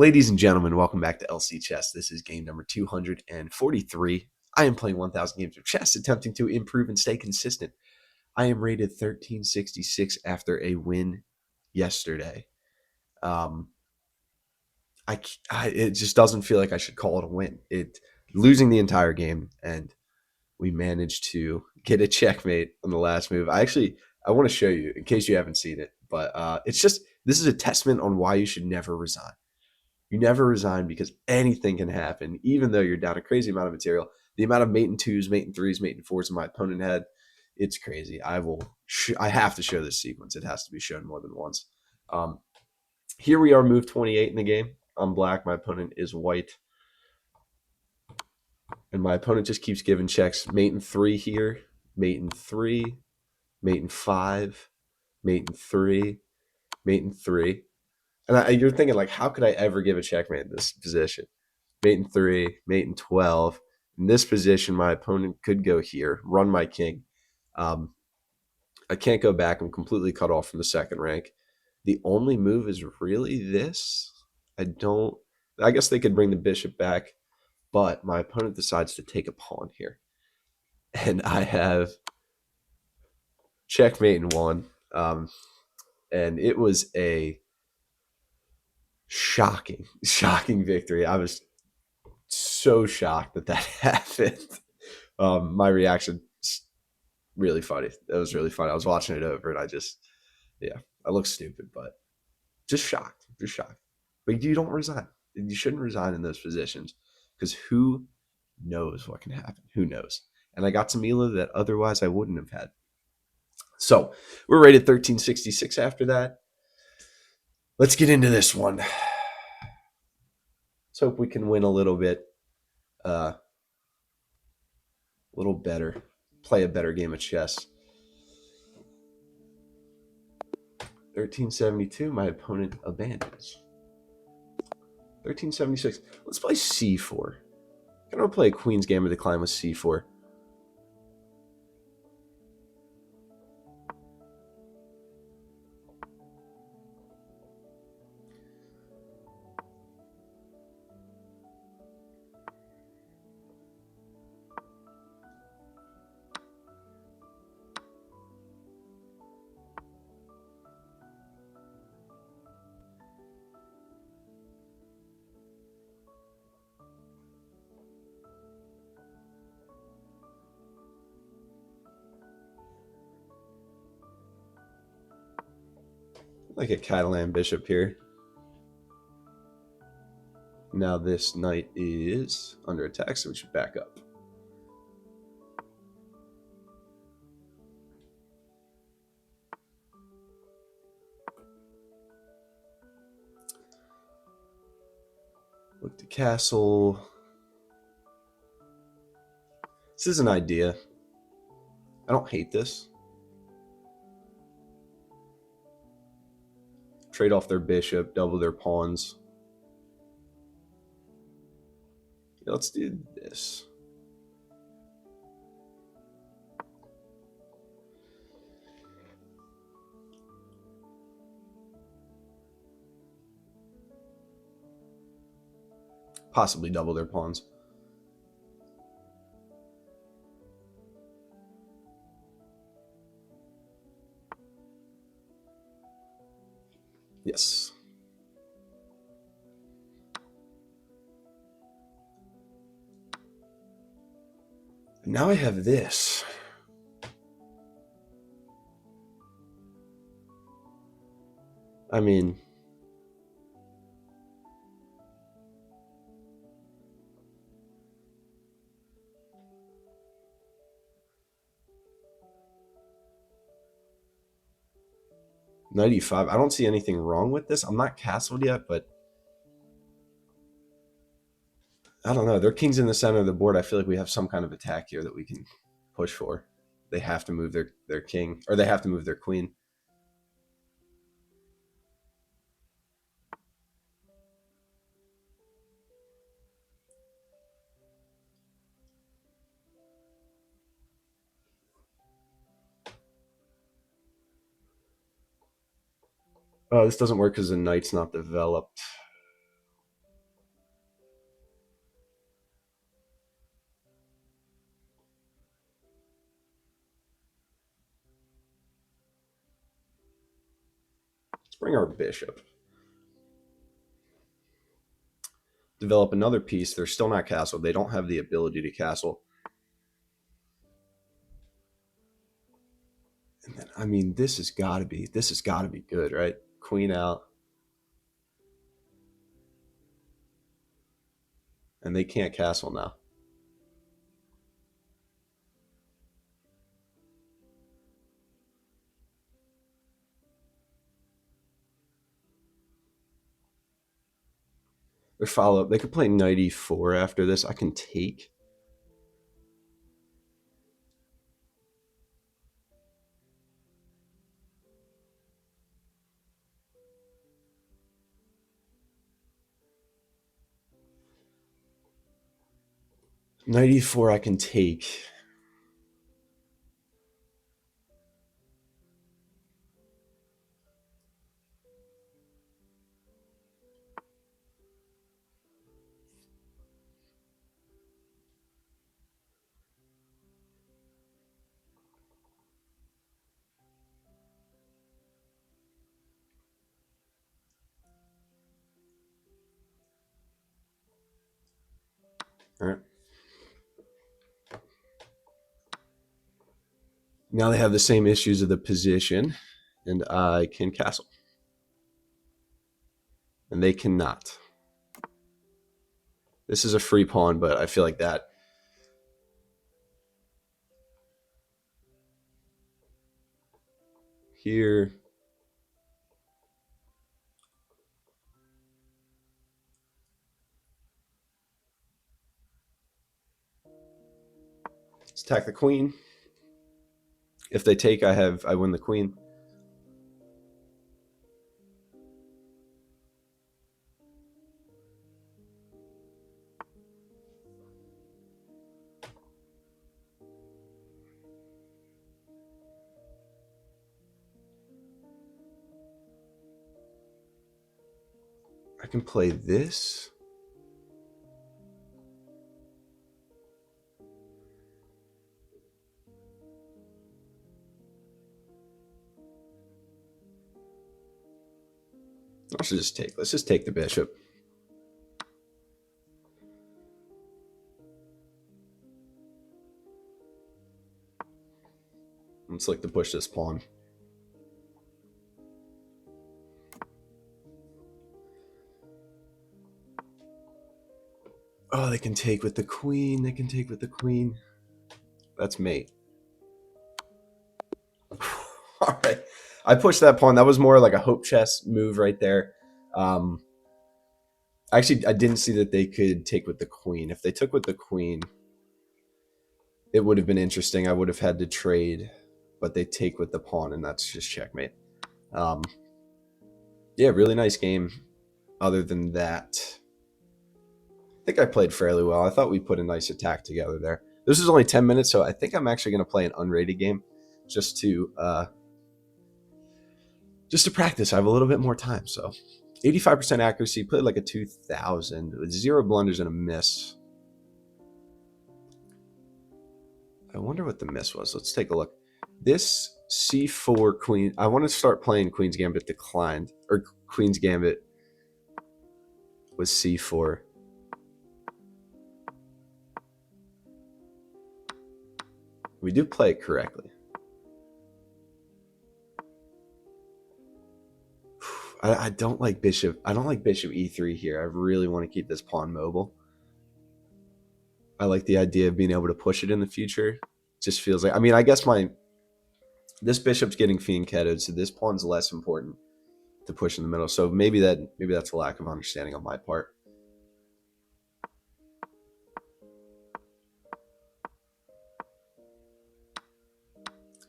Ladies and gentlemen, welcome back to LC Chess. This is game number 243. I am playing 1,000 games of chess, attempting to improve and stay consistent. I am rated 1366 after a win yesterday. Um, it just doesn't feel like I should call it a win. Losing the entire game, and we managed to get a checkmate on the last move. I want to show you in case you haven't seen it, but this is a testament on why you should never resign. You never resign because anything can happen, even though you're down a crazy amount of material. The amount of mate and twos, mate and threes, mate and fours my opponent had, it's crazy. I have to show this sequence. It has to be shown more than once. Here we are, move 28 in the game. I'm black. My opponent is white. And my opponent just keeps giving checks. Mate and three here, mate and three, mate and five, mate and three, mate and three. And you're thinking, like, how could I ever give a checkmate in this position? Mate and three, mate and 12. In this position, my opponent could go here, run my king. I can't go back. I'm completely cut off from the second rank. The only move is really this. I guess they could bring the bishop back, but my opponent decides to take a pawn here. And I have checkmate in one. And it was a shocking victory. I was so shocked that happened. My reaction, really funny. It was really funny. I was watching it over, and I look stupid, but just shocked. But you don't resign. You shouldn't resign in those positions because who knows what can happen? Who knows? And I got some Mila that otherwise I wouldn't have had. So we're rated 1366 after that. Let's get into this one. Let's hope we can win a little bit. A little better. Play a better game of chess. 1372, my opponent abandons. 1376. Let's play c4. I don't play a queen's gambit decline with c4. Like a Catalan bishop here. Now this knight is under attack, so we should back up. Look to castle. This is an idea. I don't hate this. Trade off their bishop, double their pawns. Let's do this. Possibly double their pawns. Yes. And now I have this. I mean, knight e5. I don't see anything wrong with this. I'm not castled yet, but I don't know. Their king's in the center of the board. I feel like we have some kind of attack here that we can push for. They have to move their king, or they have to move their queen. Oh, this doesn't work because the knight's not developed. bring our bishop. Develop another piece. They're still not castled. They don't have the ability to castle. And then, I mean, this has got to be good, right? Queen out. And they can't castle now. Their follow up. They could play knight e4 after this. I can take. Knight e4 I can take. All right. Now they have the same issues of the position, and I can castle. And they cannot. This is a free pawn, but I feel like that. Here. Let's attack the queen. If they take, I win the queen. I can play this. I should just take. Let's just take the bishop. Let's like to push this pawn. Oh, they can take with the queen. They can take with the queen. That's mate. All right. I pushed that pawn. That was more like a hope chess move right there. Actually, I didn't see that they could take with the queen. If they took with the queen, it would have been interesting. I would have had to trade, but they take with the pawn, and that's just checkmate. Yeah, really nice game. Other than that, I think I played fairly well. I thought we put a nice attack together there. This is only 10 minutes, so I think I'm actually going to play an unrated game just to practice. I have a little bit more time, so 85% accuracy. Played like a 2000 with 0 blunders and a miss. I wonder what the miss was. Let's take a look. This c4 queen. I want to start playing Queen's Gambit declined, or Queen's Gambit was c4. We do play it correctly. I don't like bishop. I don't like bishop e3 here. I really want to keep this pawn mobile. I like the idea of being able to push it in the future. Just feels like, I mean, I guess this bishop's getting fianchettoed, so this pawn's less important to push in the middle. So maybe that's a lack of understanding on my part.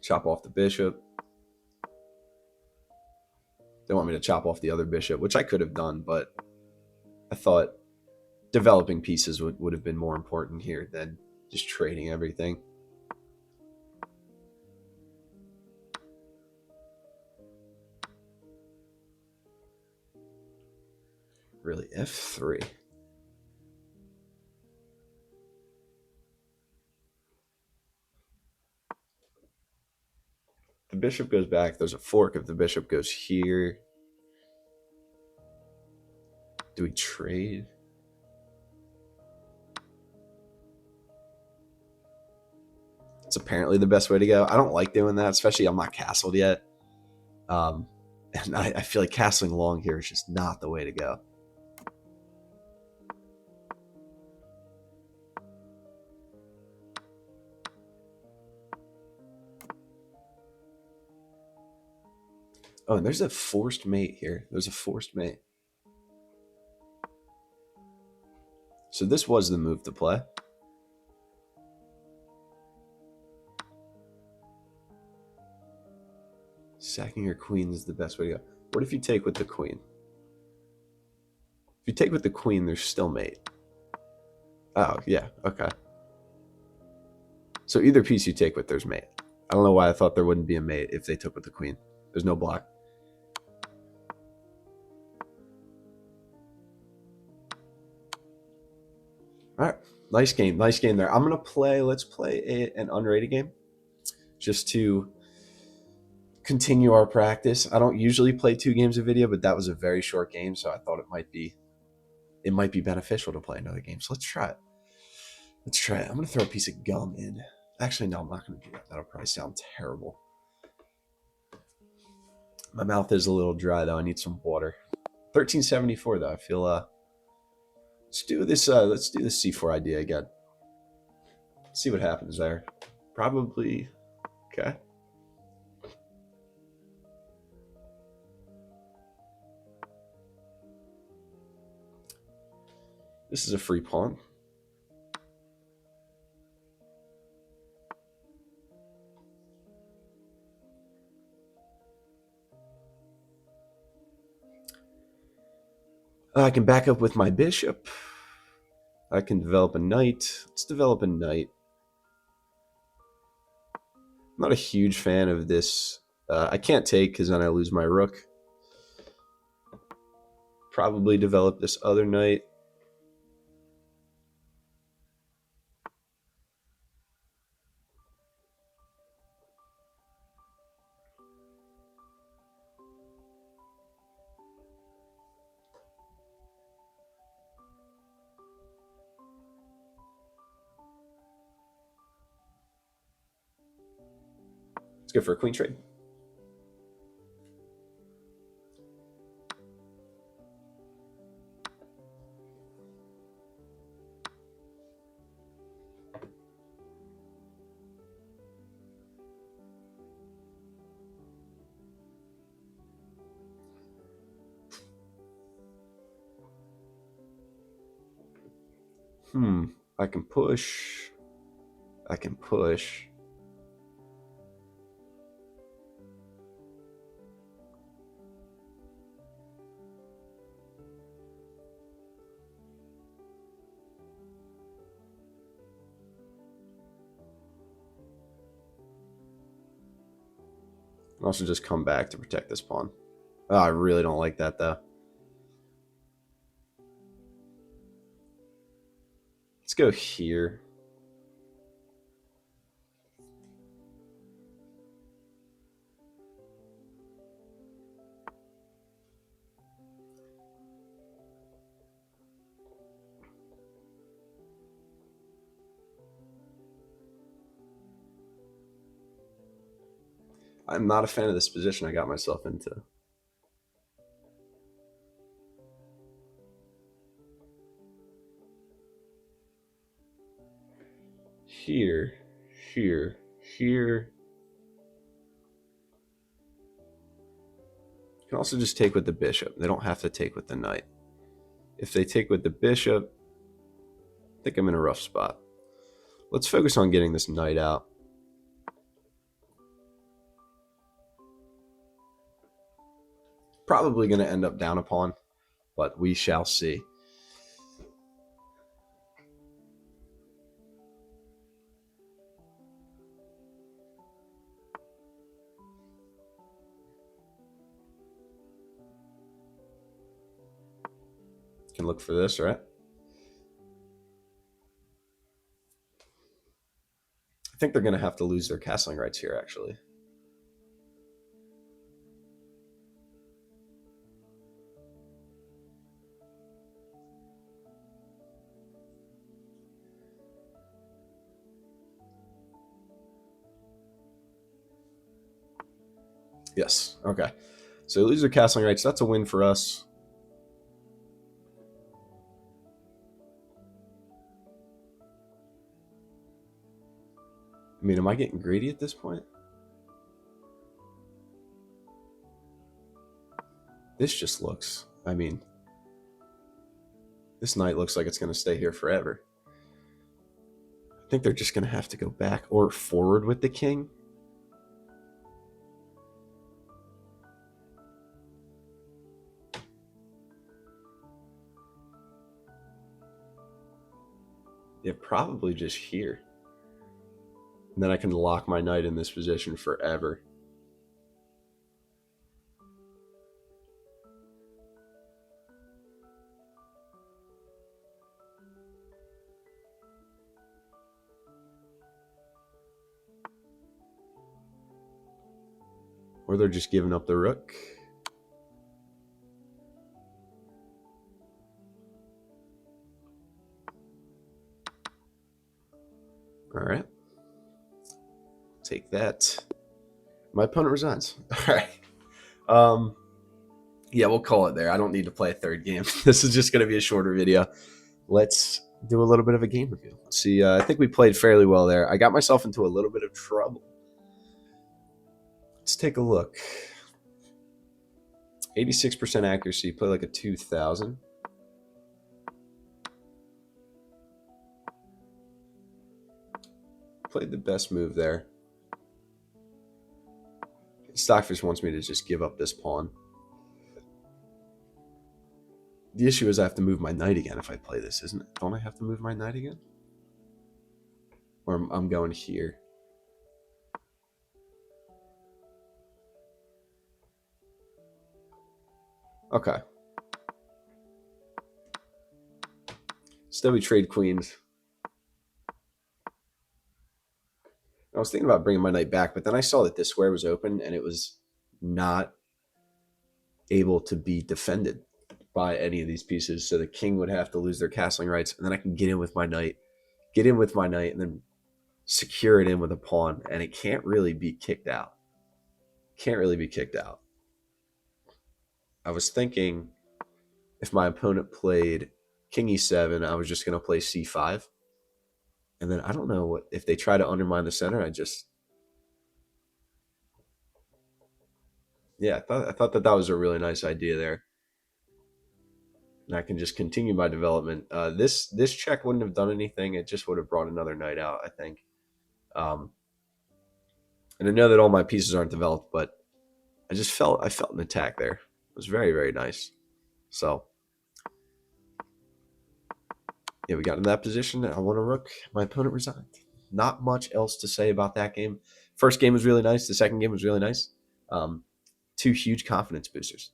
Chop off the bishop. They want me to chop off the other bishop, which I could have done, but I thought developing pieces would have been more important here than just trading everything. Really, f3. The bishop goes back. There's a fork if the bishop goes here. Do we trade? It's apparently the best way to go. I don't like doing that, especially I'm not castled yet. Um, and I feel like castling long here is just not the way to go. Oh, and there's a forced mate here. There's a forced mate. So this was the move to play. Sacking your queen is the best way to go. What if you take with the queen? If you take with the queen, there's still mate. Oh, yeah, okay. So either piece you take with, there's mate. I don't know why I thought there wouldn't be a mate if they took with the queen. There's no block. All right, nice game there. I'm gonna play. Let's play an unrated game, just to continue our practice. I don't usually play 2 games of video, but that was a very short game, so I thought it might be beneficial to play another game. So let's try it. Let's try it. I'm gonna throw a piece of gum in. Actually, no, I'm not gonna do that. That'll probably sound terrible. My mouth is a little dry though. I need some water. 1374 though. I feel let's do this C4 idea again. Let's see what happens there. Probably okay. This is a free pawn. I can back up with my bishop. I can develop a knight. Let's develop a knight. I'm not a huge fan of this. I can't take because then I lose my rook. Probably develop this other knight. Let's go for a queen trade. I can push. I can push. I also just come back to protect this pawn. Oh, I really don't like that though. Let's go here. I'm not a fan of this position I got myself into. Here, here, here. You can also just take with the bishop. They don't have to take with the knight. If they take with the bishop, I think I'm in a rough spot. Let's focus on getting this knight out. Probably going to end up down a pawn, but we shall see. Can look for this, right? I think they're going to have to lose their castling rights here, actually. Yes. Okay. So lose their castling rights. That's a win for us. I mean, am I getting greedy at this point? This just looks, I mean, this knight looks like it's going to stay here forever. I think they're just going to have to go back or forward with the king. Yeah, probably just here. And then I can lock my knight in this position forever. Or they're just giving up the rook. All right. Take that. My opponent resigns. All right. Yeah, we'll call it there. I don't need to play a third game. This is just going to be a shorter video. Let's do a little bit of a game review. Let's see, I think we played fairly well there. I got myself into a little bit of trouble. Let's take a look. 86% accuracy. Play like a 2,000. Played the best move there. Stockfish wants me to just give up this pawn. The issue is I have to move my knight again if I play this, isn't it? Don't I have to move my knight again? Or I'm going here. Okay. Still we trade queens. I was thinking about bringing my knight back, but then I saw that this square was open and it was not able to be defended by any of these pieces. So the king would have to lose their castling rights, and then I can get in with my knight, and then secure it in with a pawn, and it can't really be kicked out. Can't really be kicked out. I was thinking if my opponent played king e7, I was just going to play c5. And then I don't know what if they try to undermine the center. I thought that was a really nice idea there. And I can just continue my development. This check wouldn't have done anything. It just would have brought another knight out, I think. Um, and I know that all my pieces aren't developed, but I felt an attack there. It was very, very nice. So yeah, we got in that position. I won a rook. My opponent resigned. Not much else to say about that game. First game was really nice. The second game was really nice. Two huge confidence boosters.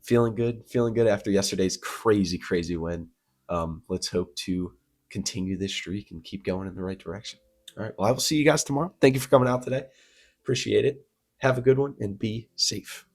Feeling good after yesterday's crazy, crazy win. Let's hope to continue this streak and keep going in the right direction. All right. Well, I will see you guys tomorrow. Thank you for coming out today. Appreciate it. Have a good one and be safe.